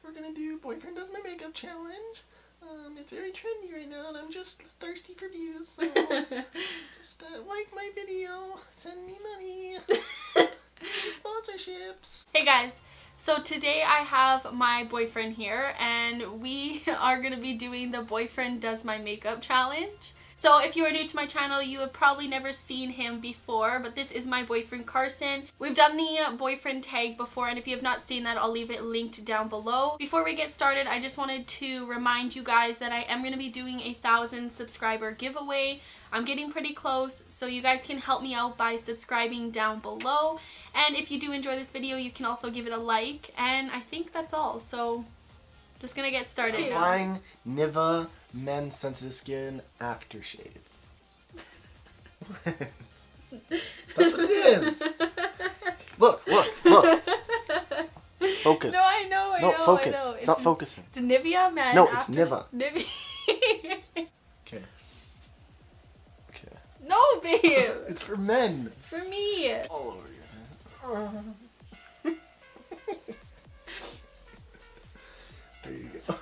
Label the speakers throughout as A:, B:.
A: we're gonna do Boyfriend Does My Makeup Challenge. It's very trendy right now, and I'm just thirsty for views, so just like my video, send me money, sponsorships.
B: Hey guys, so today I have my boyfriend here, and we are going to be doing the Boyfriend Does My Makeup Challenge. So if you are new to my channel, you have probably never seen him before, but this is my boyfriend Carson. We've done the boyfriend tag before, and if you have not seen that, I'll leave it linked down below. Before we get started, I just wanted to remind you guys that I am going to be doing a 1,000 subscriber giveaway. I'm getting pretty close, so you guys can help me out by subscribing down below. And if you do enjoy this video, you can also give it a like, and I think that's all. So just gonna get started now.
A: Applying Nivea Men's Sensitive Skin Aftershave. That's what it is. Look. Focus.
B: No, I know.
A: No, focus.
B: I know.
A: It's not focusing.
B: It's Nivea Men.
A: No, it's Nivea. Okay.
B: No, babe.
A: It's for men.
B: It's for me.
A: All over your head. There you go.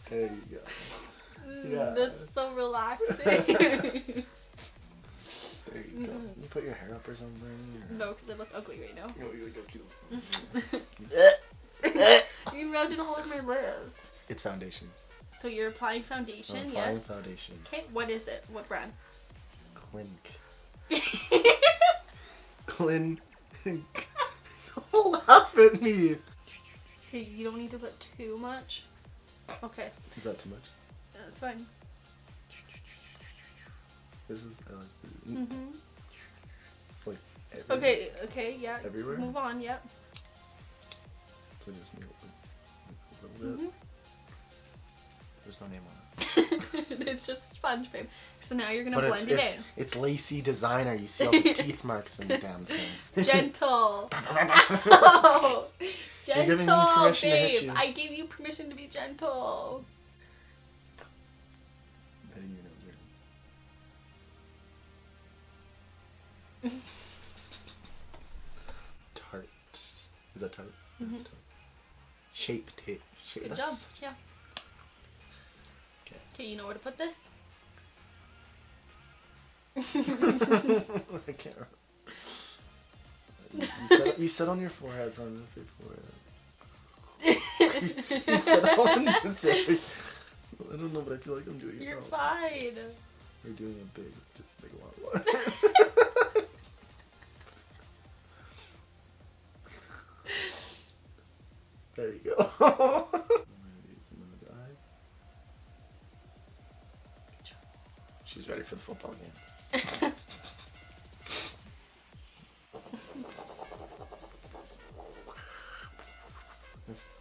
A: There you go. Yeah.
B: That's so relaxing.
A: There you go. You put your hair up or something? Or...
B: No, because I look ugly right now.
A: No, you look cute.
B: You rubbed it all over my lips.
A: It's foundation.
B: So you're applying foundation,
A: I'm applying
B: yes?
A: foundation.
B: Okay, what is it? What brand?
A: Clinic. Clinic. Don't laugh at me.
B: Okay, you don't need to put too much. Okay.
A: Is that too much?
B: That's fine.
A: This is, I like this.
B: Mm-hmm.
A: Like everywhere.
B: Okay, yeah.
A: Everywhere?
B: Move on, yep.
A: So just need a little bit.
B: Mm-hmm.
A: There's no name on it.
B: It's just a sponge, babe. So now you're gonna
A: But
B: blend it in.
A: It's lacy designer. You see all the teeth marks in the damn thing.
B: Gentle. Oh,
A: You're giving me
B: gentle,
A: permission to hit
B: babe.
A: you.
B: I gave you permission to be gentle.
A: Tart. Is that tart?
B: Mm-hmm.
A: That's tart. Shape tape.
B: Good job. Yeah. Okay, you know where to put this?
A: I can't. You said on your forehead, so I'm gonna say forehead. You said on the say. I don't know, but I feel like I'm doing it.
B: You're
A: wrong.
B: fine.
A: You're doing it big, just make a lot of water. There you go. She's ready for the football game.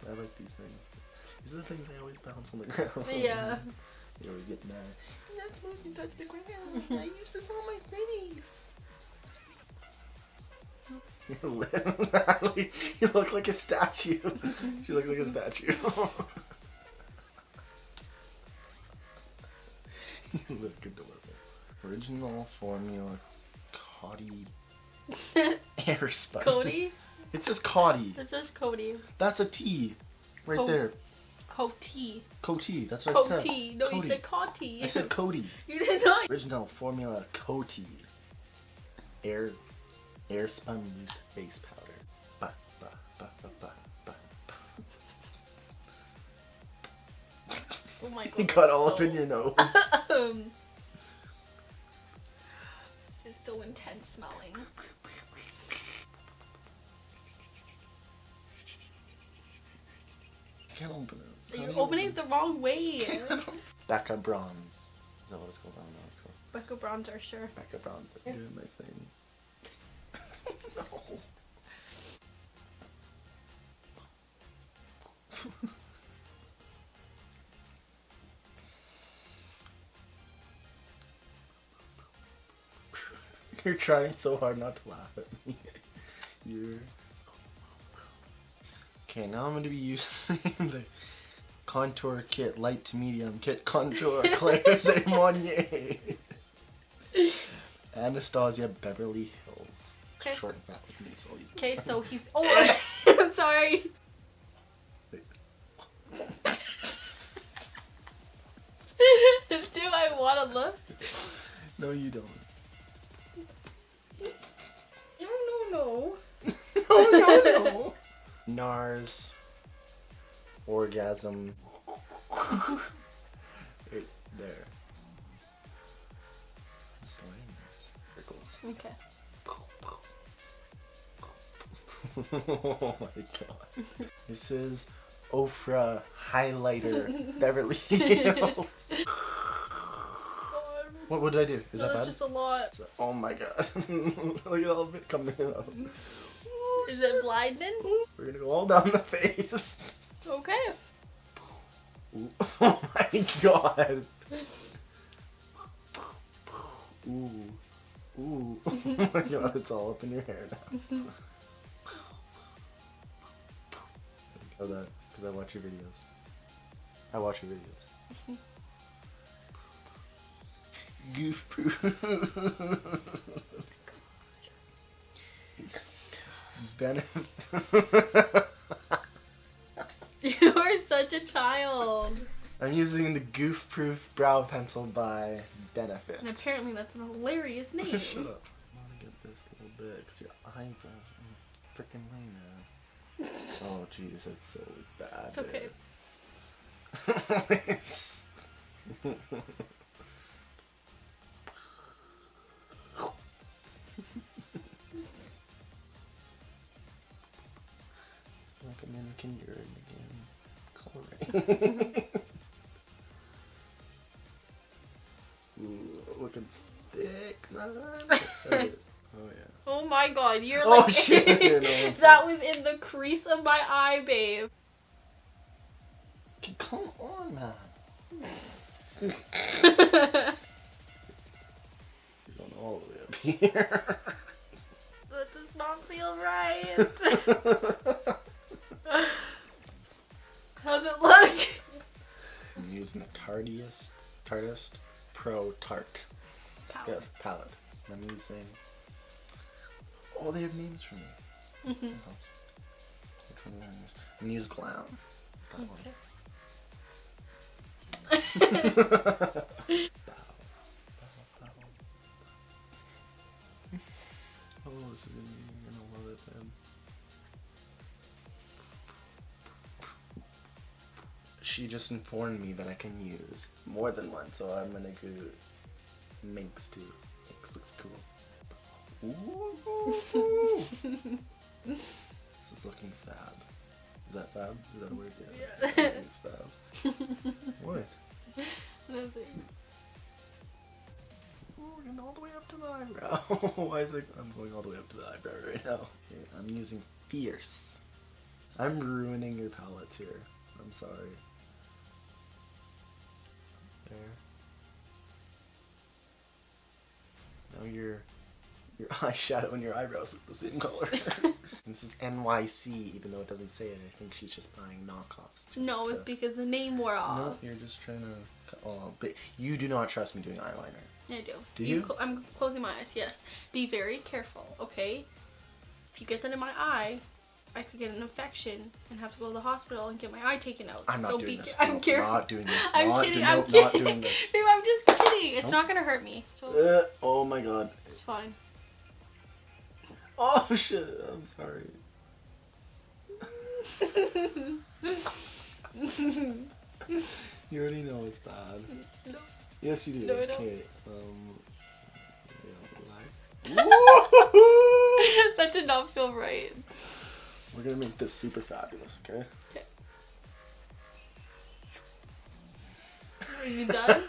A: I like these things. These are the things I always bounce on the ground.
B: Yeah.
A: You always get mad. You're not supposed to touch the ground. I use this on my face. You look like a statue. She looks like a statue. You look adorable. Original formula Cody Air Spice.
B: Cody?
A: It says Cody.
B: This is Cody.
A: That's a T. Right there.
B: Cody.
A: Cody. That's what I said.
B: Cody. No, you
A: Cody.
B: said Cody.
A: I said Cody.
B: You did not.
A: Original formula Cody. Air spun loose face powder. Ba, ba, ba, ba, ba, ba, ba.
B: Oh my god.
A: You got all up in your nose.
B: This is so intense smelling.
A: I can't open it.
B: You're opening it the wrong way.
A: Becca Bronze. Is that what it's called? I don't know what it's called.
B: Becca Bronzer, sure.
A: Becca Bronze. I'm doing my thing. No. You're trying so hard not to laugh at me. Okay, now I'm going to be using the Contour Kit Light to Medium Kit Contour Claire Monnier. Anastasia Beverly Hills.
B: Okay.
A: Short and fat with me, so I'll use
B: Okay, so he's. Oh, I'm sorry.
A: There No, you don't.
B: No.
A: No. Nars. Orgasm. Right there. Circles.
B: Okay.
A: Oh my god. This is Ofra Highlighter Beverly Hills. What did I do? Is that bad?
B: That's just a lot.
A: Oh my god. Look at all of it coming out.
B: Is it blinding?
A: We're gonna go all down the face.
B: Okay.
A: Ooh. Oh my god. Ooh. Ooh. Oh my god, it's all up in your hair now. I know that because I watch your videos. I watch your videos. Goof poo.
B: You are such a child.
A: I'm using the Goof Proof Brow Pencil by Benefit.
B: And apparently that's an hilarious name.
A: Shut up. I want to get this a little bit because your eyebrows are freaking lame now. Oh jeez, that's so bad.
B: It's okay.
A: Like a mannequin urine again. Coloring. Ooh, looking thick, man. There it is. Oh yeah.
B: Oh my god, you're
A: Oh
B: like
A: shit! No,
B: that was in the crease of my eye, babe.
A: Come on, man. You're going all the way up here.
B: That does not feel right. How's it look?
A: I'm using a Tartist Pro Tart.
B: Palette.
A: Yes, palette. I'm using. Oh, they have names for me.
B: Mm-hmm.
A: Which one do I use? I'm gonna use Glam. That
B: Okay.
A: Oh, this is gonna love it, man. She just informed me that I can use more than one, so I'm gonna go Minx too. Minx looks cool. Ooh. This is looking fab. Is that fab? Is that a word?
B: Yeah.
A: It's fab. What?
B: Nothing.
A: Ooh, we're getting all the way up to the eyebrow. Why is it? I'm going all the way up to the eyebrow right now. Okay, I'm using Fierce. I'm ruining your palettes here. I'm sorry. There. Now your eyeshadow and your eyebrows look the same color. This is NYC, even though it doesn't say it. I think she's just buying knockoffs.
B: No, it's because the name wore off.
A: No, you're just trying to. Oh, but you do not trust me doing eyeliner.
B: I do.
A: Do you?
B: I'm closing my eyes. Yes. Be very careful, okay? If you get that in my eye, I could get an infection and have to go to the hospital and get my eye taken out.
A: I'm not doing this.
B: I'm careful.
A: Not doing this.
B: I'm kidding. I'm
A: Not
B: kidding.
A: doing this.
B: Babe, I'm just kidding. It's
A: Nope.
B: not gonna hurt me. So
A: Oh my god.
B: it's fine.
A: Oh shit. I'm sorry. You already know it's bad.
B: No.
A: Yes, you do.
B: No, I don't.
A: Okay. Yeah, relax.
B: That did not feel right.
A: We're gonna make this super fabulous, okay?
B: Okay. Are you done?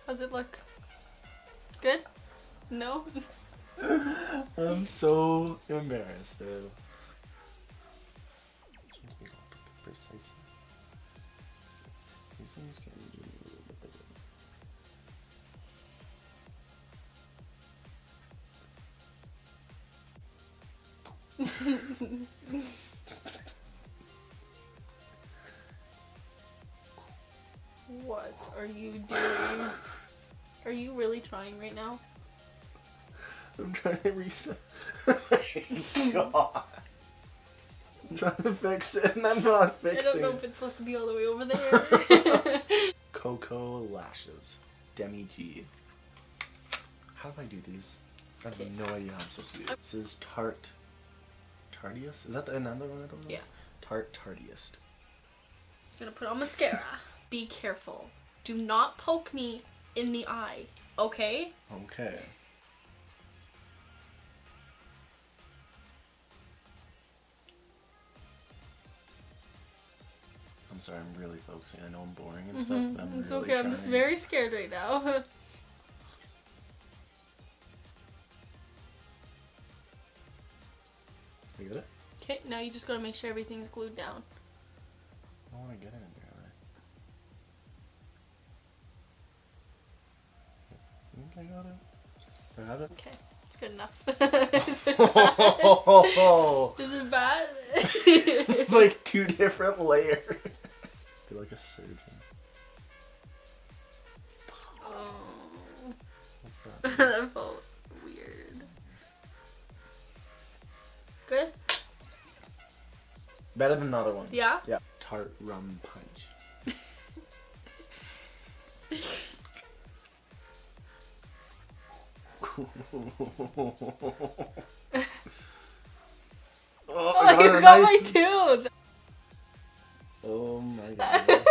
B: How's it look? Good? No?
A: I'm so embarrassed, babe. This one's being all precise. These things can be a little bit bigger.
B: What are you doing? Are you really trying right now?
A: I'm trying to reset. Oh my god. I'm trying to fix it and I'm not fixing it.
B: I don't know if it's supposed to be all the way over there.
A: Cocoa Lashes. Demi G. How do I do these? I have no idea how I'm supposed to do it. This is Tardiest? Is that another one of those?
B: Yeah.
A: Tardiest.
B: I'm gonna put on mascara. Be careful. Do not poke me in the eye. Okay?
A: Okay. I'm sorry, I'm really focusing. I know I'm boring and stuff, but I'm
B: It's
A: really
B: okay,
A: trying.
B: I'm just very scared right now.
A: You get it?
B: Okay, now you just gotta make sure everything's glued down.
A: I don't want to get it in there. I think I got it. I have it.
B: Okay, it's good enough.
A: Oh,
B: Is it bad?
A: it's like 2 different layers. I feel like a surgeon.
B: Oh.
A: What's that?
B: That felt weird. Good?
A: Better than the other one.
B: Yeah?
A: Yeah. Tart rum punch.
B: Oh, you got my tooth!
A: Oh my god.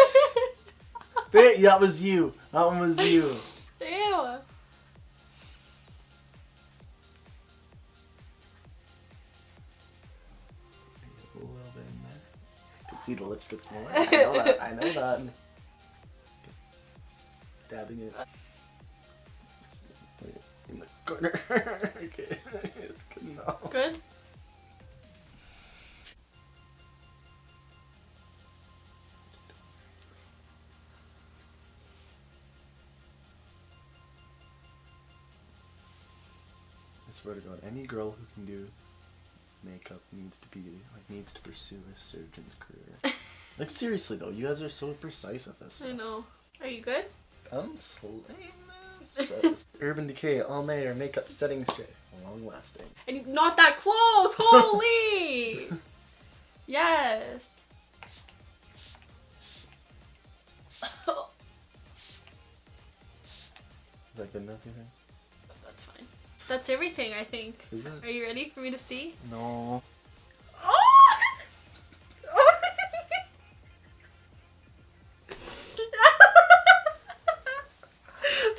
A: That was you. That one was you.
B: Ew.
A: A little bit in there. You can see the lips get smaller. I know that. I know that. Dabbing it. In the corner. Okay. It's good enough.
B: Good?
A: I swear to God, any girl who can do makeup needs to pursue a surgeon's career. Like seriously though, you guys are so precise with this.
B: I know. Are you good?
A: I'm slaying this. Urban Decay All Nighter Makeup Setting Spray. Long lasting.
B: And not that close! Holy! Yes.
A: Is that good enough, you think?
B: That's fine. That's everything, I think.
A: Is it?
B: Are you ready for me to see?
A: No.
B: Oh!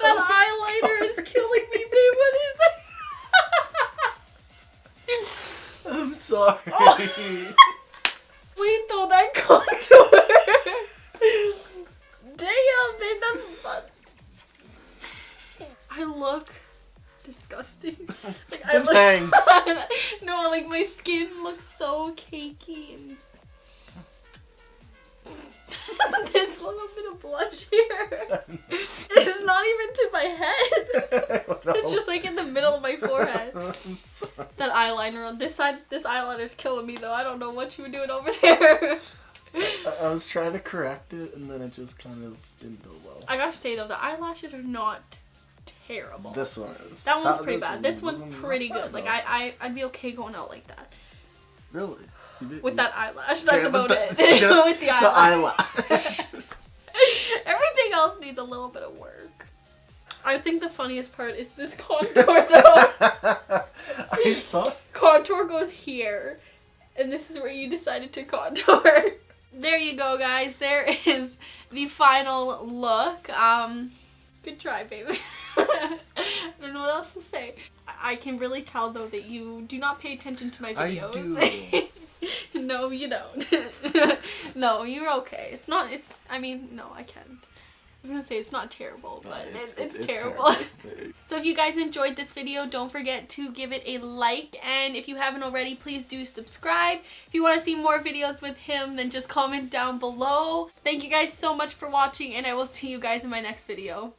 B: That eyeliner is killing me, babe. What is it?
A: I'm sorry.
B: Oh. Wait, though, that contour. Damn, babe, that's. I look disgusting. Like, I look.
A: Thanks.
B: No, like my skin looks so cakey and. There's a little bit of blush here. It's not even to my head. It's just like in the middle of my forehead.
A: I'm sorry.
B: That eyeliner on this side, this eyeliner's killing me though. I don't know what you were doing over there.
A: I was trying to correct it and then it just kind of didn't go well.
B: I gotta say though, the eyelashes are not terrible.
A: This one is.
B: That one's pretty bad. This one's pretty good. Like I'd be okay going out like that.
A: Really?
B: With that eyelash, that's about it.
A: Just
B: with the eyelash.
A: eyelash.
B: Everything else needs a little bit of work. I think the funniest part is this contour though.
A: I saw.
B: Contour goes here, and this is where you decided to contour. There you go, guys. There is the final look. Good try, baby. I don't know what else to say. I can really tell though that you do not pay attention to my videos.
A: I do.
B: No, you don't. No, you're okay. I mean, no, I can't. I was gonna say it's not terrible, but it's terrible. So if you guys enjoyed this video, don't forget to give it a like, and if you haven't already, please do subscribe. If you want to see more videos with him, then just comment down below. Thank you guys so much for watching, and I will see you guys in my next video.